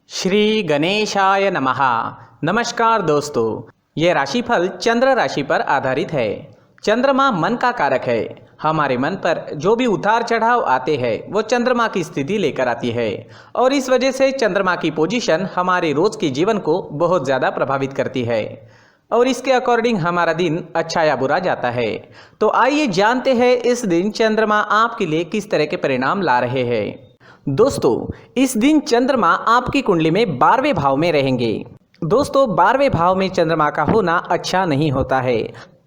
श्री गणेशाय नमः। नमस्कार दोस्तों, ये राशिफल चंद्र राशि पर आधारित है। चंद्रमा मन का कारक है। हमारे मन पर जो भी उतार चढ़ाव आते हैं वो चंद्रमा की स्थिति लेकर आती है और इस वजह से चंद्रमा की पोजीशन हमारे रोज के जीवन को बहुत ज़्यादा प्रभावित करती है और इसके अकॉर्डिंग हमारा दिन अच्छा या बुरा जाता है। तो आइए जानते हैं इस दिन चंद्रमा आपके लिए किस तरह के परिणाम ला रहे हैं। दोस्तों, इस दिन चंद्रमा आपकी कुंडली में 12वें भाव में रहेंगे। दोस्तों, 12वें भाव में चंद्रमा का होना अच्छा नहीं होता है।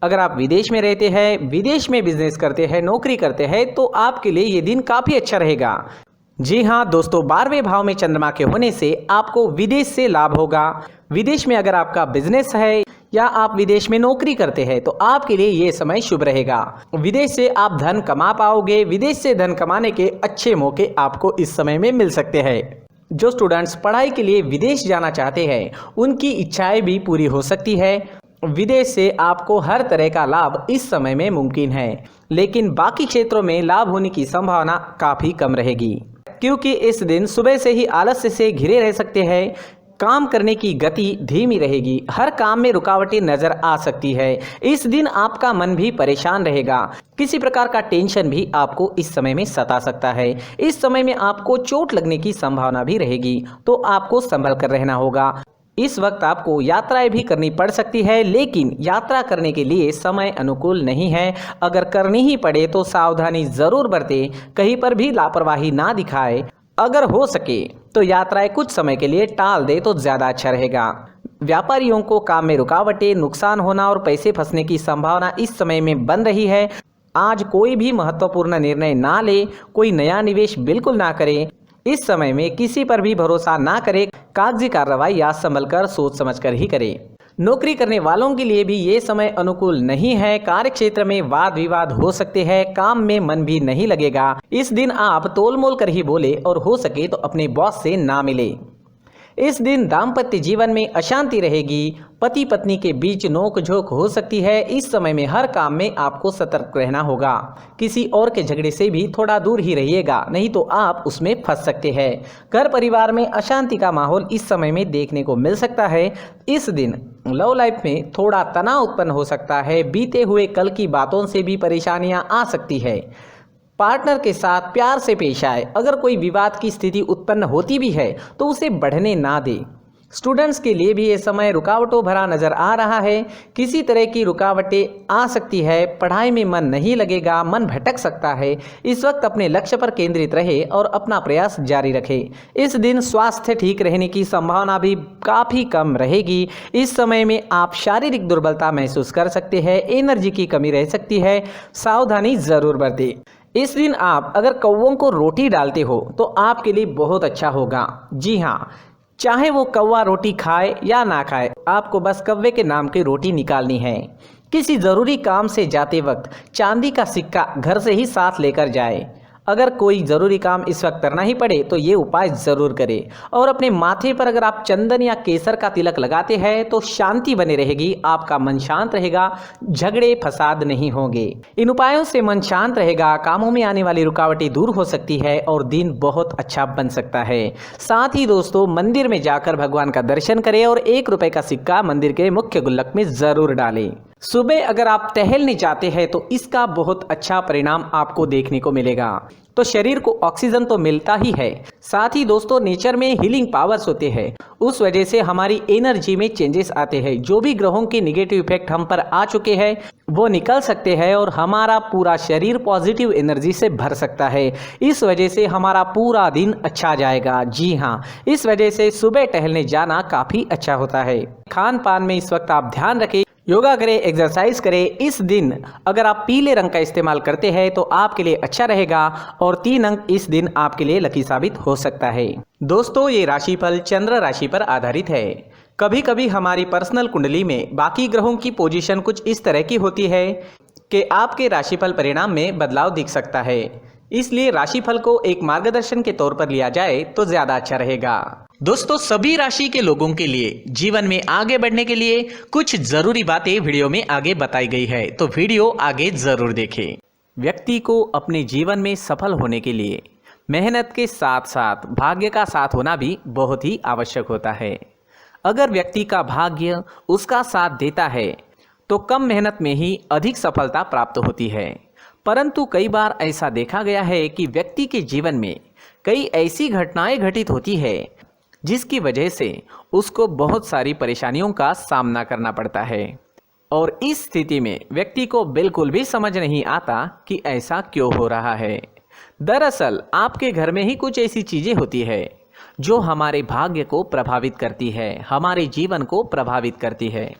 अगर आप विदेश में रहते हैं, विदेश में बिजनेस करते हैं, नौकरी करते हैं तो आपके लिए ये दिन काफ़ी अच्छा रहेगा। जी हाँ दोस्तों, 12वें भाव में चंद्रमा के होने से आपको विदेश से लाभ होगा। विदेश में अगर आपका बिजनेस है या आप विदेश में नौकरी करते हैं तो आपके लिए ये समय शुभ रहेगा। विदेश से आप धन कमा पाओगे। विदेश से धन कमाने के अच्छे मौके आपको इस समय में मिल सकते हैं। जो स्टूडेंट्स पढ़ाई के लिए विदेश जाना चाहते हैं उनकी इच्छाएं भी पूरी हो सकती है। विदेश से आपको हर तरह का लाभ इस समय में मुमकिन है, लेकिन बाकी क्षेत्रों में लाभ होने की संभावना काफ़ी कम रहेगी क्योंकि इस दिन सुबह से ही आलस्य से घिरे रह सकते हैं। काम करने की गति धीमी रहेगी। हर काम में रुकावटें नजर आ सकती है। इस दिन आपका मन भी परेशान रहेगा। किसी प्रकार का टेंशन भी आपको इस समय में सता सकता है। इस समय में आपको चोट लगने की संभावना भी रहेगी, तो आपको संभल कर रहना होगा। इस वक्त आपको यात्राएं भी करनी पड़ सकती है, लेकिन यात्रा करने के लिए समय अनुकूल नहीं है। अगर करनी ही पड़े तो सावधानी जरूर बरतें, कहीं पर भी लापरवाही ना दिखाए। अगर हो सके तो यात्राएं कुछ समय के लिए टाल दे तो ज़्यादा अच्छा रहेगा। व्यापारियों को काम में रुकावटें, नुकसान होना और पैसे फंसने की संभावना इस समय में बन रही है। आज कोई भी महत्वपूर्ण निर्णय ना ले, कोई नया निवेश बिल्कुल ना करें। इस समय में किसी पर भी भरोसा ना करें। कागजी कार्रवाई या संभल कर सोच समझ कर ही करें। नौकरी करने वालों के लिए भी ये समय अनुकूल नहीं है। कार्य क्षेत्र में वाद विवाद हो सकते हैं। काम में मन भी नहीं लगेगा। इस दिन आप तोल मोल कर ही बोले और हो सके तो अपने बॉस से ना मिले। इस दिन दाम्पत्य जीवन में अशांति रहेगी। पति पत्नी के बीच नोक झोंक हो सकती है। इस समय में हर काम में आपको सतर्क रहना होगा। किसी और के झगड़े से भी थोड़ा दूर ही रहिएगा, नहीं तो आप उसमें फंस सकते हैं। घर परिवार में अशांति का माहौल इस समय में देखने को मिल सकता है। इस दिन लव लाइफ में थोड़ा तनाव उत्पन्न हो सकता है। बीते हुए कल की बातों से भी परेशानियां आ सकती है। पार्टनर के साथ प्यार से पेश आए। अगर कोई विवाद की स्थिति उत्पन्न होती भी है तो उसे बढ़ने ना दे। स्टूडेंट्स के लिए भी ये समय रुकावटों भरा नजर आ रहा है। किसी तरह की रुकावटें आ सकती है। पढ़ाई में मन नहीं लगेगा, मन भटक सकता है। इस वक्त अपने लक्ष्य पर केंद्रित रहे और अपना प्रयास जारी रखे। इस दिन स्वास्थ्य ठीक रहने की संभावना भी काफ़ी कम रहेगी। इस समय में आप शारीरिक दुर्बलता महसूस कर सकते हैं। एनर्जी की कमी रह सकती है। सावधानी जरूर बरतें। इस दिन आप अगर कौवों को रोटी डालते हो तो आपके लिए बहुत अच्छा होगा। जी हाँ, चाहे वो कौवा रोटी खाए या ना खाए, आपको बस कौवे के नाम की रोटी निकालनी है। किसी ज़रूरी काम से जाते वक्त चांदी का सिक्का घर से ही साथ लेकर जाए। अगर कोई ज़रूरी काम इस वक्त करना ही पड़े तो ये उपाय ज़रूर करें। और अपने माथे पर अगर आप चंदन या केसर का तिलक लगाते हैं तो शांति बनी रहेगी। आपका मन शांत रहेगा, झगड़े फसाद नहीं होंगे। इन उपायों से मन शांत रहेगा, कामों में आने वाली रुकावटें दूर हो सकती है और दिन बहुत अच्छा बन सकता है। साथ ही दोस्तों, मंदिर में जाकर भगवान का दर्शन करें और 1 रुपये का सिक्का मंदिर के मुख्य गुल्लक में ज़रूर डालें। सुबह अगर आप टहलने जाते हैं तो इसका बहुत अच्छा परिणाम आपको देखने को मिलेगा। तो शरीर को ऑक्सीजन तो मिलता ही है, साथ ही दोस्तों नेचर में हीलिंग पावर्स होते हैं। उस वजह से हमारी एनर्जी में चेंजेस आते हैं। जो भी ग्रहों के निगेटिव इफेक्ट हम पर आ चुके हैं वो निकल सकते हैं और हमारा पूरा शरीर पॉजिटिव एनर्जी से भर सकता है। इस वजह से हमारा पूरा दिन अच्छा जाएगा। जी हाँ, इस वजह से सुबह टहलने जाना काफ़ी अच्छा होता है। खान पान में इस वक्त आप ध्यान रखें, योगा करें, एक्सरसाइज करें। इस दिन अगर आप पीले रंग का इस्तेमाल करते हैं तो आपके लिए अच्छा रहेगा और 3 अंक इस दिन आपके लिए लकी साबित हो सकता है। दोस्तों, ये राशिफल चंद्र राशि पर आधारित है। कभी कभी हमारी पर्सनल कुंडली में बाकी ग्रहों की पोजीशन कुछ इस तरह की होती है कि आपके राशिफल परिणाम में बदलाव दिख सकता है। इसलिए राशिफल को एक मार्गदर्शन के तौर पर लिया जाए तो ज्यादा अच्छा रहेगा। दोस्तों, सभी राशि के लोगों के लिए जीवन में आगे बढ़ने के लिए कुछ जरूरी बातें वीडियो में आगे बताई गई है, तो वीडियो आगे जरूर देखें। व्यक्ति को अपने जीवन में सफल होने के लिए मेहनत के साथ साथ भाग्य का साथ होना भी बहुत ही आवश्यक होता है। अगर व्यक्ति का भाग्य उसका साथ देता है तो कम मेहनत में ही अधिक सफलता प्राप्त होती है। परंतु कई बार ऐसा देखा गया है कि व्यक्ति के जीवन में कई ऐसी घटनाएं घटित होती है जिसकी वजह से उसको बहुत सारी परेशानियों का सामना करना पड़ता है, और इस स्थिति में व्यक्ति को बिल्कुल भी समझ नहीं आता कि ऐसा क्यों हो रहा है। दरअसल आपके घर में ही कुछ ऐसी चीज़ें होती है जो हमारे भाग्य को प्रभावित करती है, हमारे जीवन को प्रभावित करती है,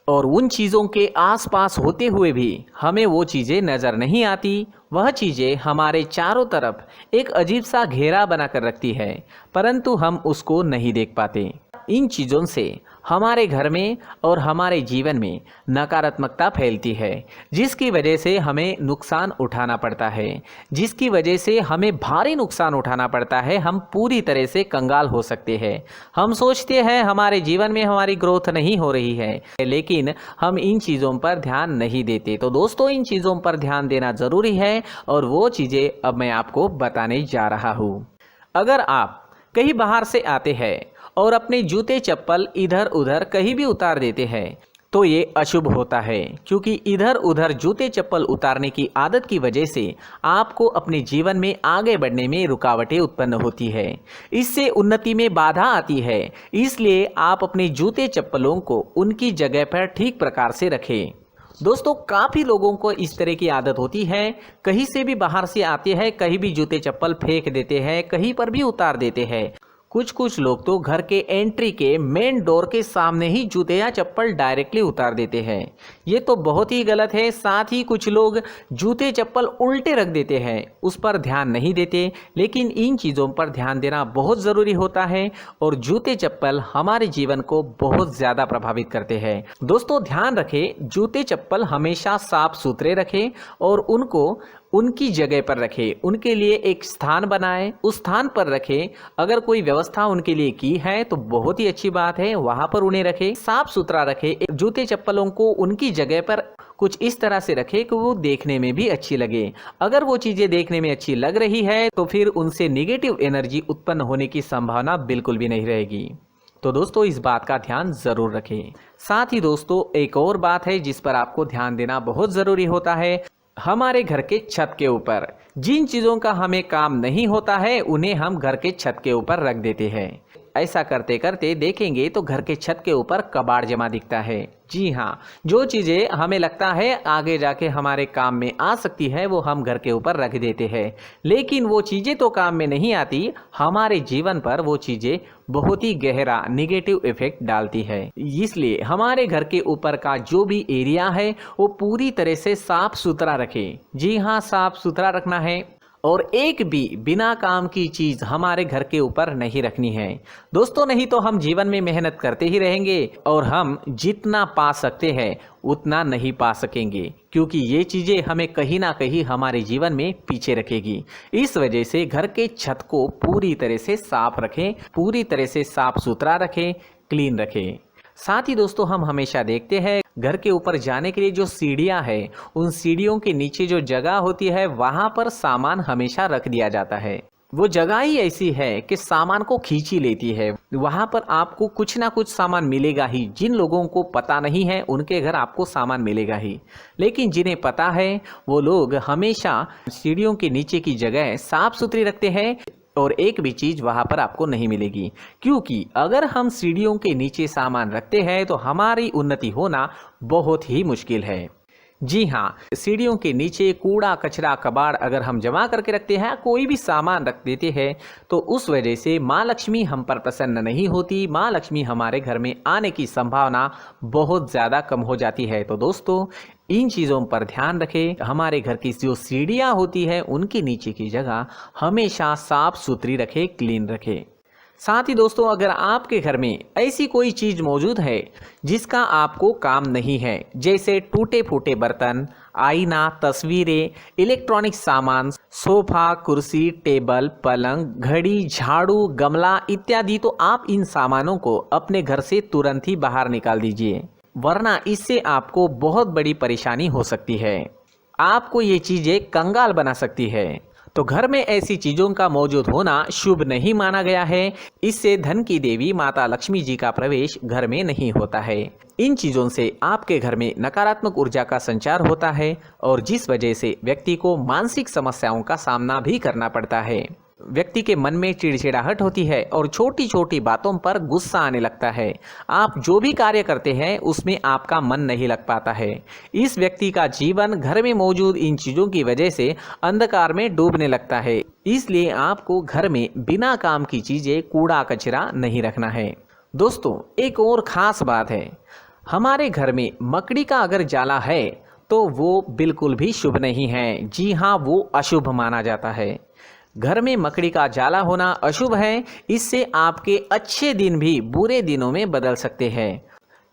और उन चीज़ों के आसपास होते हुए भी हमें वो चीज़ें नज़र नहीं आती। वह चीज़ें हमारे चारों तरफ एक अजीब सा घेरा बनाकर रखती है, परंतु हम उसको नहीं देख पाते। इन चीज़ों से हमारे घर में और हमारे जीवन में नकारात्मकता फैलती है, जिसकी वजह से हमें नुकसान उठाना पड़ता है, जिसकी वजह से हमें भारी नुकसान उठाना पड़ता है। हम पूरी तरह से कंगाल हो सकते हैं। हम सोचते हैं हमारे जीवन में हमारी ग्रोथ नहीं हो रही है, लेकिन हम इन चीज़ों पर ध्यान नहीं देते। तो दोस्तों, इन चीज़ों पर ध्यान देना ज़रूरी है, और वो चीज़ें अब मैं आपको बताने जा रहा हूँ। अगर आप कहीं बाहर से आते हैं और अपने जूते चप्पल इधर उधर कहीं भी उतार देते हैं तो ये अशुभ होता है, क्योंकि इधर उधर जूते चप्पल उतारने की आदत की वजह से आपको अपने जीवन में आगे बढ़ने में रुकावटें उत्पन्न होती है। इससे उन्नति में बाधा आती है। इसलिए आप अपने जूते चप्पलों को उनकी जगह पर ठीक प्रकार से रखें। दोस्तों, काफ़ी लोगों को इस तरह की आदत होती है, कहीं से भी बाहर से आते हैं, कहीं भी जूते चप्पल फेंक देते हैं, कहीं पर भी उतार देते हैं। कुछ लोग तो घर के एंट्री के मेन डोर के सामने ही जूते या चप्पल डायरेक्टली उतार देते हैं। ये तो बहुत ही गलत है। साथ ही कुछ लोग जूते चप्पल उल्टे रख देते हैं, उस पर ध्यान नहीं देते। लेकिन इन चीज़ों पर ध्यान देना बहुत ज़रूरी होता है, और जूते चप्पल हमारे जीवन को बहुत ज़्यादा प्रभावित करते हैं। दोस्तों, ध्यान रखें, जूते चप्पल हमेशा साफ सुथरे रखें और उनको उनकी जगह पर रखें। उनके लिए एक स्थान बनाएं, उस स्थान पर रखें। अगर कोई व्यवस्था उनके लिए की है तो बहुत ही अच्छी बात है, वहां पर उन्हें रखें, साफ सुथरा रखें। जूते चप्पलों को उनकी जगह पर कुछ इस तरह से रखें कि वो देखने में भी अच्छी लगे। अगर वो चीज़ें देखने में अच्छी लग रही है तो फिर उनसे निगेटिव एनर्जी उत्पन्न होने की संभावना बिल्कुल भी नहीं रहेगी। तो दोस्तों, इस बात का ध्यान ज़रूर रखें। साथ ही दोस्तों, एक और बात है जिस पर आपको ध्यान देना बहुत ज़रूरी होता है। हमारे घर के छत के ऊपर जिन चीज़ों का हमें काम नहीं होता है उन्हें हम घर के छत के ऊपर रख देते हैं। ऐसा करते करते देखेंगे तो घर के छत के ऊपर कबाड़ जमा दिखता है। जी हाँ, जो चीज़ें हमें लगता है आगे जाके हमारे काम में आ सकती है वो हम घर के ऊपर रख देते हैं, लेकिन वो चीज़ें तो काम में नहीं आती। हमारे जीवन पर वो चीज़ें बहुत ही गहरा निगेटिव इफेक्ट डालती है। इसलिए हमारे घर के ऊपर का जो भी एरिया है वो पूरी तरह से साफ सुथरा रखें। जी हाँ, साफ सुथरा रखना है, और एक भी बिना काम की चीज़ हमारे घर के ऊपर नहीं रखनी है। दोस्तों, नहीं तो हम जीवन में मेहनत करते ही रहेंगे और हम जितना पा सकते हैं उतना नहीं पा सकेंगे, क्योंकि ये चीज़ें हमें कहीं ना कहीं हमारे जीवन में पीछे रखेगी। इस वजह से घर के छत को पूरी तरह से साफ रखें, पूरी तरह से साफ सुथरा रखें, क्लीन रखें। साथ ही दोस्तों, हम हमेशा देखते हैं घर के ऊपर जाने के लिए जो सीढ़ियां हैं, उन सीढ़ियों के नीचे जो जगह होती है वहां पर सामान हमेशा रख दिया जाता है। वो जगह ही ऐसी है कि सामान को खींच ही लेती है। वहां पर आपको कुछ ना कुछ सामान मिलेगा ही। जिन लोगों को पता नहीं है उनके घर आपको सामान मिलेगा ही, लेकिन जिन्हें पता है वो लोग हमेशा सीढ़ियों के नीचे की जगह साफ सुथरी रखते हैं, और एक भी चीज़ वहाँ पर आपको नहीं मिलेगी। क्योंकि अगर हम सीढ़ियों के नीचे सामान रखते हैं तो हमारी उन्नति होना बहुत ही मुश्किल है। जी हाँ, सीढ़ियों के नीचे कूड़ा कचरा कबाड़ अगर हम जमा करके रखते हैं, कोई भी सामान रख देते हैं, तो उस वजह से माँ लक्ष्मी हम पर प्रसन्न नहीं होती। माँ लक्ष्मी हमारे घर में आने की संभावना बहुत ज़्यादा कम हो जाती है। तो दोस्तों, इन चीज़ों पर ध्यान रखें। हमारे घर की जो सीढ़ियाँ होती है उनके नीचे की जगह हमेशा साफ सुथरी रखें, क्लीन रखें। साथ ही दोस्तों, अगर आपके घर में ऐसी कोई चीज़ मौजूद है जिसका आपको काम नहीं है, जैसे टूटे फूटे बर्तन, आईना, तस्वीरें, इलेक्ट्रॉनिक सामान, सोफा, कुर्सी, टेबल, पलंग, घड़ी, झाड़ू, गमला इत्यादि, तो आप इन सामानों को अपने घर से तुरंत ही बाहर निकाल दीजिए, वरना इससे आपको बहुत बड़ी परेशानी हो सकती है। आपको ये चीज़ें कंगाल बना सकती है। तो घर में ऐसी चीजों का मौजूद होना शुभ नहीं माना गया है। इससे धन की देवी माता लक्ष्मी जी का प्रवेश घर में नहीं होता है। इन चीजों से आपके घर में नकारात्मक ऊर्जा का संचार होता है और जिस वजह से व्यक्ति को मानसिक समस्याओं का सामना भी करना पड़ता है। व्यक्ति के मन में चिड़चिड़ाहट होती है और छोटी छोटी बातों पर गुस्सा आने लगता है। आप जो भी कार्य करते हैं उसमें आपका मन नहीं लग पाता है। इस व्यक्ति का जीवन घर में मौजूद इन चीज़ों की वजह से अंधकार में डूबने लगता है। इसलिए आपको घर में बिना काम की चीज़ें, कूड़ा कचरा नहीं रखना है। दोस्तों, एक और ख़ास बात है, हमारे घर में मकड़ी का अगर जाला है तो वो बिल्कुल भी शुभ नहीं है। जी हाँ, वो अशुभ माना जाता है। घर में मकड़ी का जाला होना अशुभ है। इससे आपके अच्छे दिन भी बुरे दिनों में बदल सकते हैं,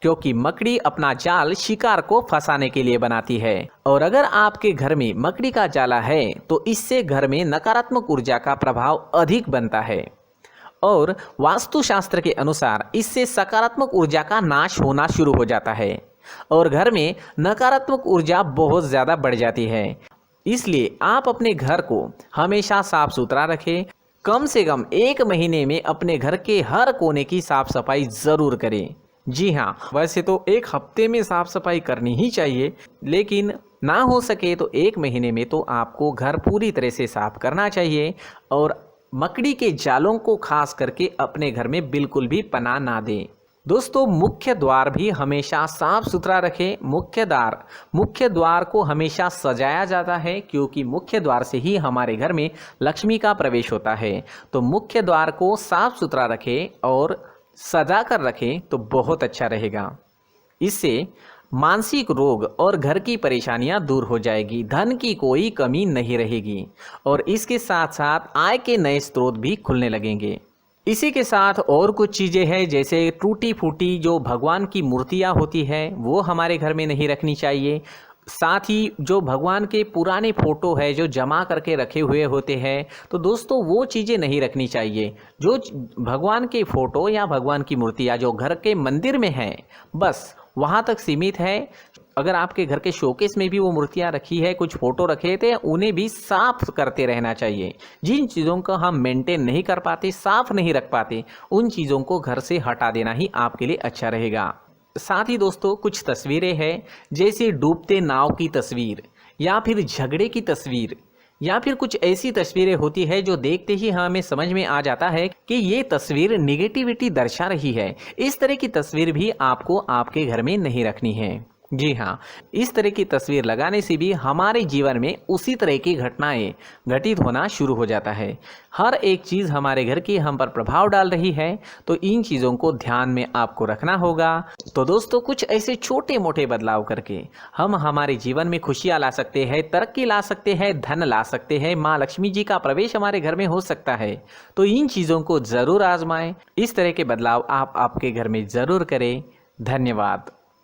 क्योंकि मकड़ी अपना जाल शिकार को फंसाने के लिए बनाती है। और अगर आपके घर में मकड़ी का जाला है तो इससे घर में नकारात्मक ऊर्जा का प्रभाव अधिक बनता है और वास्तुशास्त्र के अनुसार इससे सकारात्मक ऊर्जा का नाश होना शुरू हो जाता है और घर में नकारात्मक ऊर्जा बहुत ज़्यादा बढ़ जाती है। इसलिए आप अपने घर को हमेशा साफ सुथरा रखें। कम से कम 1 महीने में अपने घर के हर कोने की साफ सफाई ज़रूर करें। जी हाँ, वैसे तो 1 हफ्ते में साफ सफाई करनी ही चाहिए, लेकिन ना हो सके तो 1 महीने में तो आपको घर पूरी तरह से साफ करना चाहिए और मकड़ी के जालों को खास करके अपने घर में बिल्कुल भी पनाह ना दें। दोस्तों, मुख्य द्वार भी हमेशा साफ सुथरा रखें। मुख्य द्वार को हमेशा सजाया जाता है, क्योंकि मुख्य द्वार से ही हमारे घर में लक्ष्मी का प्रवेश होता है। तो मुख्य द्वार को साफ सुथरा रखें और सजा कर रखें तो बहुत अच्छा रहेगा। इससे मानसिक रोग और घर की परेशानियां दूर हो जाएगी, धन की कोई कमी नहीं रहेगी और इसके साथ साथ आय के नए स्रोत भी खुलने लगेंगे। इसी के साथ और कुछ चीज़ें हैं, जैसे टूटी फूटी जो भगवान की मूर्तियाँ होती है वो हमारे घर में नहीं रखनी चाहिए। साथ ही जो भगवान के पुराने फ़ोटो है जो जमा करके रखे हुए होते हैं, तो दोस्तों वो चीज़ें नहीं रखनी चाहिए। जो भगवान के फ़ोटो या भगवान की मूर्तियाँ जो घर के मंदिर में हैं, बस वहाँ तक सीमित है। अगर आपके घर के शोकेस में भी वो मूर्तियाँ रखी है, कुछ फ़ोटो रखे थे, उन्हें भी साफ करते रहना चाहिए। जिन चीज़ों को हम मेंटेन नहीं कर पाते, साफ नहीं रख पाते, उन चीज़ों को घर से हटा देना ही आपके लिए अच्छा रहेगा। साथ ही दोस्तों, कुछ तस्वीरें हैं, जैसे डूबते नाव की तस्वीर या फिर झगड़े की तस्वीर या फिर कुछ ऐसी तस्वीरें होती है जो देखते ही हमें समझ में आ जाता है कि ये तस्वीर निगेटिविटी दर्शा रही है। इस तरह की तस्वीर भी आपको आपके घर में नहीं रखनी है। जी हाँ, इस तरह की तस्वीर लगाने से भी हमारे जीवन में उसी तरह की घटनाएं घटित होना शुरू हो जाता है। हर एक चीज़ हमारे घर की हम पर प्रभाव डाल रही है, तो इन चीज़ों को ध्यान में आपको रखना होगा। तो दोस्तों, कुछ ऐसे छोटे मोटे बदलाव करके हम हमारे जीवन में खुशियाँ ला सकते हैं, तरक्की ला सकते हैं, धन ला सकते हैं, माँ लक्ष्मी जी का प्रवेश हमारे घर में हो सकता है। तो इन चीज़ों को ज़रूर आजमाएं। इस तरह के बदलाव आप आपके घर में ज़रूर करें। धन्यवाद।